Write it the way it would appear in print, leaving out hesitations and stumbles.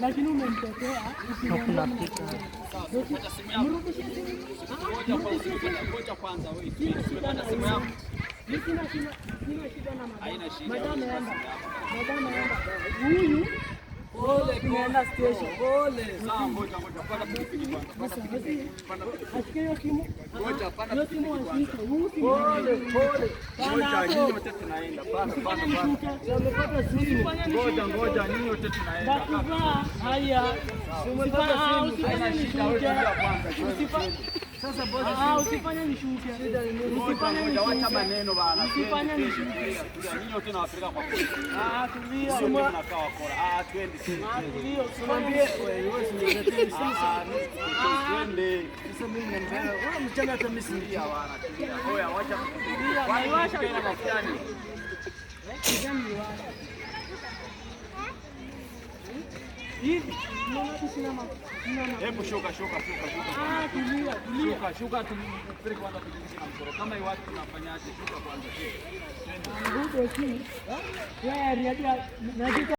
Lakini umemtetea kwanza wewe. Huyu tunaenda station. Pole. Sawa, ngoja panda pikipiki kwanza. Asikie hiyo simu. Ngoja panda pikipiki kwanza. Pole. Ngoja nyinyi wote tunaenda. Panda. Umepata simu. Ngoja nyinyi wote tunaenda. Bakuvaa haya. Umepata simu. Haina shida, wewe kwanza. Sasa bosi, usifanye nishuke. Usifanye wacha maneno bana. Usifanye nishuke. Nyinyi wote nawapeleka kwa polisi. Tulia. Sio mnakaa wakora. Twende. Tulia. Usimwambie wewe usiniletee sasa. Twende. Sasa mimi niambia, wewe mchana hata mimi sindia bana. Oya, wacha kutulia. Washa tena mafiani. Kijana ni wapi? Hivi, mbona sina mama? Hebu shuka. Tulia. Shuka tupeleke kwanza kujingia na mkoro. Kama iwatu tunafanyaje? Shuka kwanza. Ndio tu. Wewe riadia